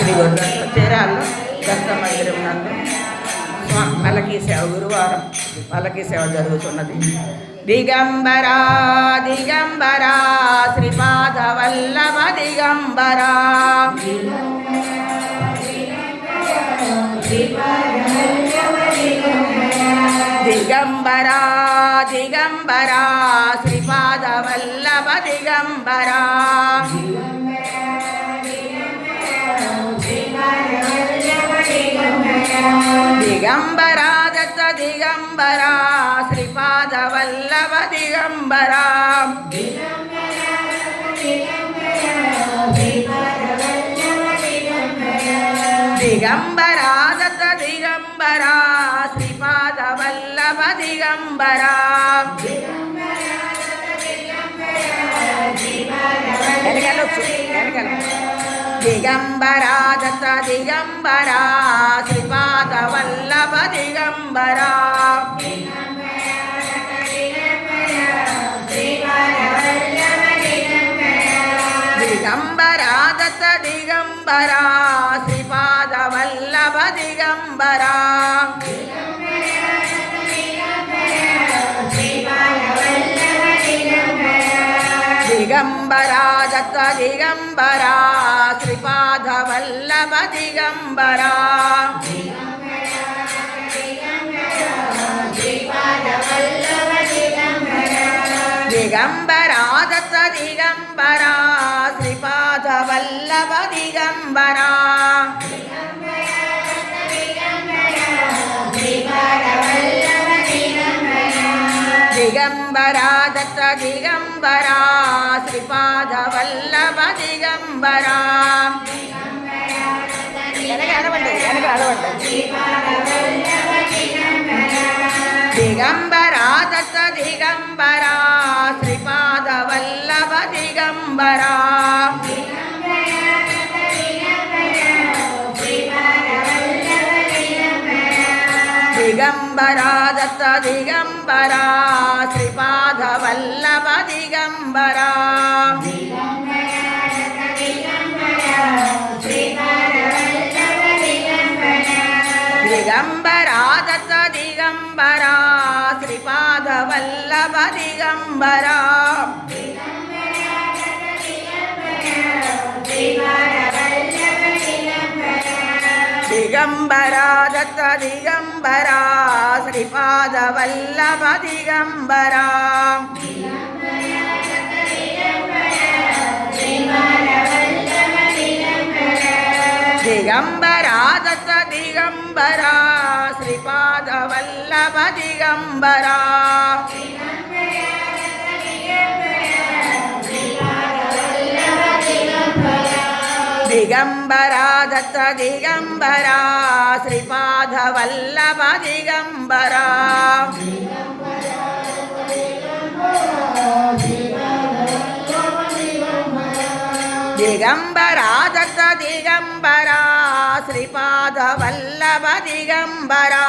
శ్రీ చీరాల్లో దత్త మందిరం నందు పల్లకీ సేవ గురువారం పల్లకీ సేవ జరుగుతున్నది. దిగంబరా దిగంబరా శ్రీపాద వల్లభ దిగంబరా దిగంబరా దిగంబరా శ్రీపాద వల్లభ దిగంబరా దిగంబరా దత్త దిగంబరా శ్రీపాద వల్లభ దిగంబరా దిగంబరా దత్త దిగంబరా శ్రీపాద వల్లభ దిగంబరా దిగంబరా దత్త దిగంబరా శ్రీపాద వల్లభ దిగంబరా దిగంబరా దత్త దిగంబరా శ్రీపాద వల్లభ దిగంబరా దిగంబరా దత్త దిగంబరా శ్రీపాద వల్లభ దిగంబరా దిగంబరా దత్త దిగంబరా శ్రీపాద వల్లభ దిగంబరా దిగంబరా దత్త దిగంబరా శ్రీపాద వల్లభ దిగంబరా దిగంబరా దత్త దిగంబరా శ్రీపాద వల్లభ దిగంబరా దిగంబరా దత్త దిగంబరా శ్రీపాద వల్లభ దిగంబరా దిగంబరా దత్త దిగంబరా శ్రీపాద వల్లభ దిగంబరా దిగంబరా దత్త దిగంబరా శ్రీపాద వల్లభ దిగంబరా దిగంబరా దత్త దిగంబరా శ్రీపాద వల్లభ దిగంబరా దిగంబరా దత్త దిగంబరా శ్రీపాద వల్లభ దిగంబరా దిగంబరా దత్త దిగంబరా శ్రీపాద వల్లభ దిగంబరా